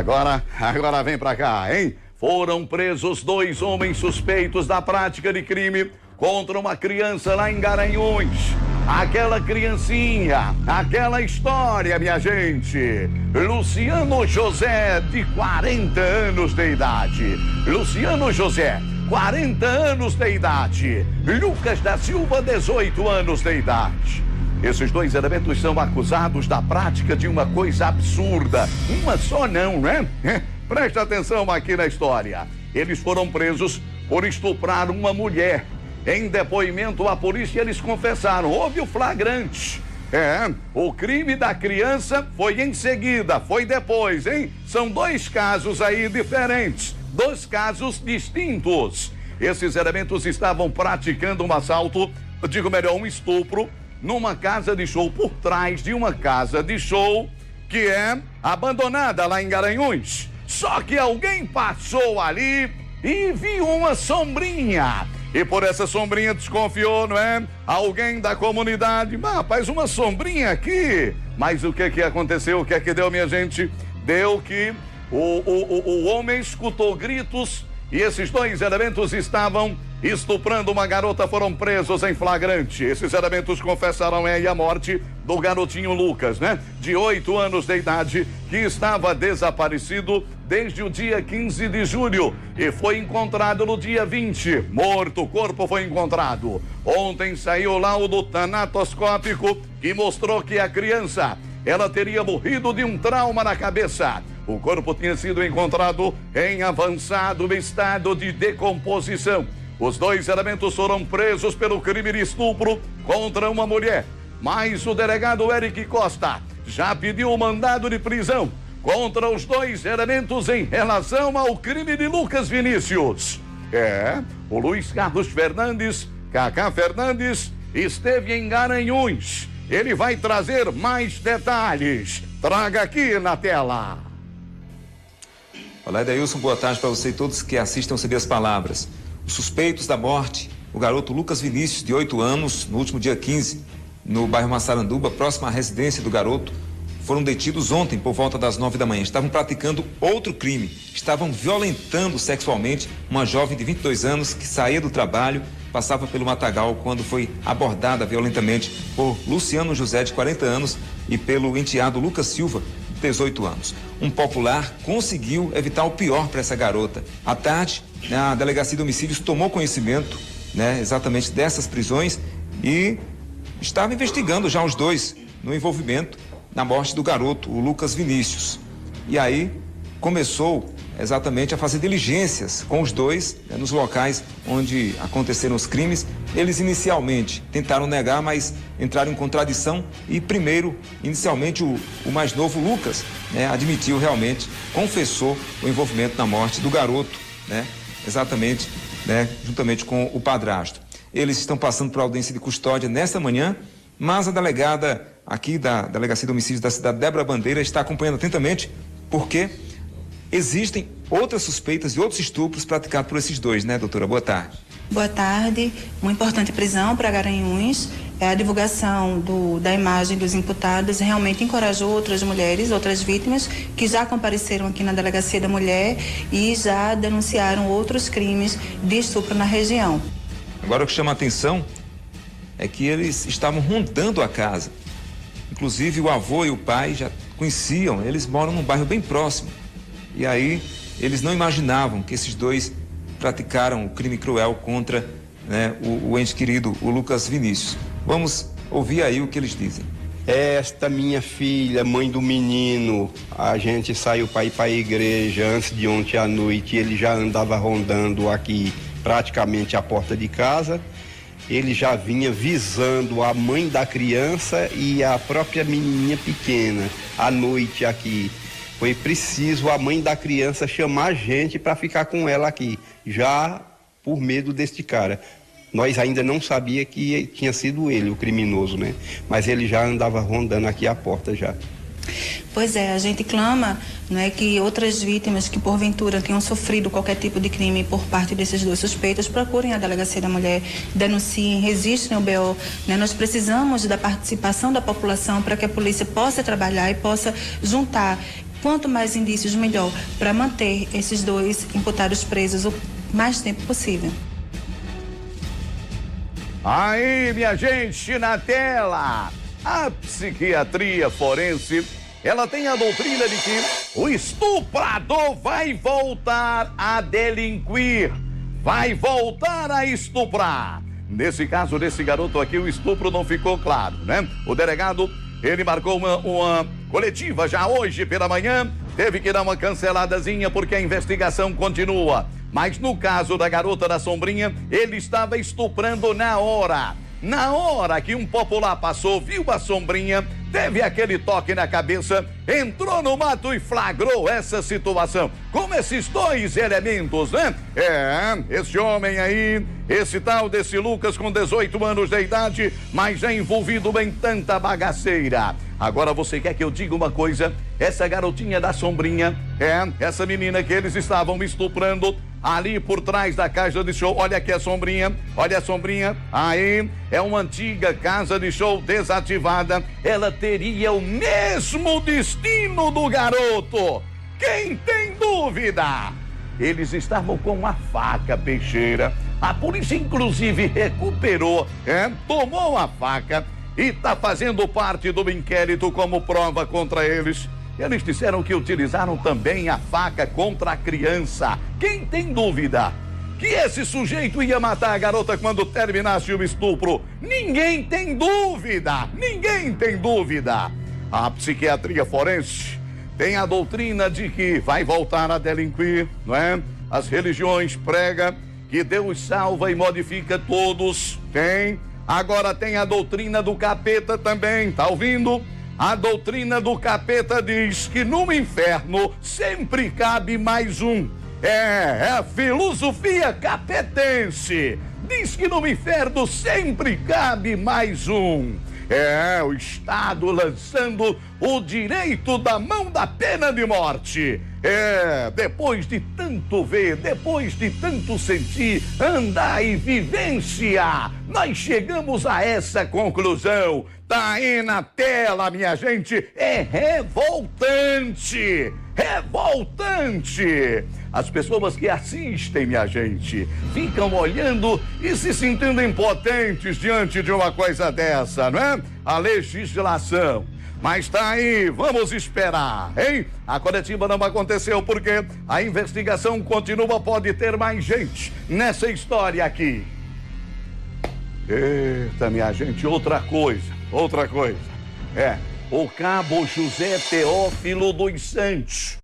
Agora vem pra cá, hein? Foram presos 2 homens suspeitos da prática de crime contra uma criança lá em Garanhuns. Aquela criancinha, aquela história, minha gente. Luciano José, de 40 anos de idade. Luciano José, 40 anos de idade. Lucas da Silva, 18 anos de idade. Esses 2 elementos são acusados da prática de uma coisa absurda. Uma só não, né? Presta atenção aqui na história. Eles foram presos por estuprar uma mulher. Em depoimento à polícia, eles confessaram. Houve o flagrante. O crime da criança foi em seguida, foi depois, hein? São 2 casos aí diferentes, 2 casos distintos. Esses elementos estavam praticando um assalto, um estupro, numa casa de show, por trás de uma casa de show que é abandonada lá em Garanhuns. Só que alguém passou ali e viu uma sombrinha. E por essa sombrinha desconfiou, não é? Alguém da comunidade. Mas, rapaz, uma sombrinha aqui. Mas o que aconteceu? O que deu, minha gente? Deu que o homem escutou gritos e esses 2 elementos estavam estuprando uma garota, foram presos em flagrante. Esses elementos confessarão aí a morte do garotinho Lucas, né? De 8 anos de idade, que estava desaparecido desde o dia 15 de julho e foi encontrado no dia 20. Morto, o corpo foi encontrado. Ontem saiu o laudo tanatoscópico que mostrou que a criança, ela teria morrido de um trauma na cabeça. O corpo tinha sido encontrado em avançado estado de decomposição. Os 2 elementos foram presos pelo crime de estupro contra uma mulher. Mas o delegado Eric Costa já pediu o mandado de prisão contra os 2 elementos em relação ao crime de Lucas Vinícius. O Luiz Carlos Fernandes, Cacá Fernandes, esteve em Garanhuns. Ele vai trazer mais detalhes. Traga aqui na tela. Olá, Edeilson, boa tarde para você e todos que assistam Seguir as Palavras. Os suspeitos da morte, o garoto Lucas Vinícius, de 8 anos, no último dia 15, no bairro Massaranduba, próximo à residência do garoto, foram detidos ontem por volta das 9 da manhã. Estavam praticando outro crime, estavam violentando sexualmente uma jovem de 22 anos que saía do trabalho, passava pelo matagal quando foi abordada violentamente por Luciano José, de 40 anos, e pelo enteado Lucas Silva, de 18 anos. Um popular conseguiu evitar o pior para essa garota. À tarde, a Delegacia de Homicídios tomou conhecimento, exatamente dessas prisões e estava investigando já os 2 no envolvimento na morte do garoto, o Lucas Vinícius. E aí começou exatamente a fazer diligências com os 2 nos locais onde aconteceram os crimes. Eles inicialmente tentaram negar, mas entraram em contradição e inicialmente o mais novo, Lucas, admitiu realmente, confessou o envolvimento na morte do garoto, exatamente, juntamente com o padrasto. Eles estão passando por audiência de custódia nesta manhã, mas a delegada aqui da Delegacia de Homicídios da cidade, Débora Bandeira, está acompanhando atentamente, porque existem outras suspeitas e outros estupros praticados por esses 2, doutora? Boa tarde. Boa tarde. Uma importante prisão para Garanhuns. A divulgação da imagem dos imputados realmente encorajou outras mulheres, outras vítimas, que já compareceram aqui na Delegacia da Mulher e já denunciaram outros crimes de estupro na região. Agora, o que chama a atenção é que eles estavam rondando a casa. Inclusive, o avô e o pai já conheciam, eles moram num bairro bem próximo. E aí, eles não imaginavam que esses 2 praticaram o crime cruel contra o ente querido, o Lucas Vinícius. Vamos ouvir aí o que eles dizem. Esta minha filha, mãe do menino, a gente saiu para ir para a igreja antes de ontem à noite. Ele já andava rondando aqui praticamente a porta de casa. Ele já vinha visando a mãe da criança e a própria menininha pequena à noite aqui. Foi preciso a mãe da criança chamar a gente para ficar com ela aqui, já por medo deste cara. Nós ainda não sabia que tinha sido ele o criminoso, mas ele já andava rondando aqui a porta já. Pois é, a gente clama, que outras vítimas que porventura tenham sofrido qualquer tipo de crime por parte desses 2 suspeitos procurem a Delegacia da Mulher, denunciem, registrem o BO. Nós precisamos da participação da população para que a polícia possa trabalhar e possa juntar Quanto mais indícios, melhor, para manter esses dois imputados presos o mais tempo possível. Aí, minha gente, na tela, a psiquiatria forense, ela tem a doutrina de que o estuprador vai voltar a delinquir, vai voltar a estuprar. Nesse caso desse garoto aqui, o estupro não ficou claro, né? O delegado, ele marcou uma coletiva já hoje pela manhã, teve que dar uma canceladazinha porque a investigação continua. Mas no caso da garota da sombrinha, ele estava estuprando na hora. Na hora que um popular passou, viu a sombrinha, teve aquele toque na cabeça, entrou no mato e flagrou essa situação. Como esses dois elementos, né? Esse homem aí, esse tal desse Lucas com 18 anos de idade, mas já envolvido em tanta bagaceira. Agora você quer que eu diga uma coisa? Essa garotinha da sombrinha, essa menina que eles estavam estuprando ali por trás da casa de show, olha aqui a sombrinha, olha a sombrinha, aí é uma antiga casa de show desativada, ela teria o mesmo destino do garoto. Quem tem dúvida? Eles estavam com uma faca, Peixeira, a polícia inclusive recuperou, tomou a faca e está fazendo parte do inquérito como prova contra eles. Eles disseram que utilizaram também a faca contra a criança. Quem tem dúvida que esse sujeito ia matar a garota quando terminasse o estupro? Ninguém tem dúvida, ninguém tem dúvida. A psiquiatria forense tem a doutrina de que vai voltar a delinquir, não é? As religiões pregam que Deus salva e modifica todos. Tem. Agora tem a doutrina do capeta também, tá ouvindo? A doutrina do capeta diz que no inferno sempre cabe mais um. É a filosofia capetense. Diz que no inferno sempre cabe mais um. O Estado lançando o direito da mão da pena de morte. Depois de tanto ver, depois de tanto sentir, andar e vivenciar, nós chegamos a essa conclusão. Tá aí na tela, minha gente, é revoltante, revoltante. As pessoas que assistem, minha gente, ficam olhando e se sentindo impotentes diante de uma coisa dessa, não é? A legislação. Mas tá aí, vamos esperar, hein? A coletiva não aconteceu porque a investigação continua, pode ter mais gente nessa história aqui. Eita, minha gente, outra coisa. O cabo José Teófilo dos Santos.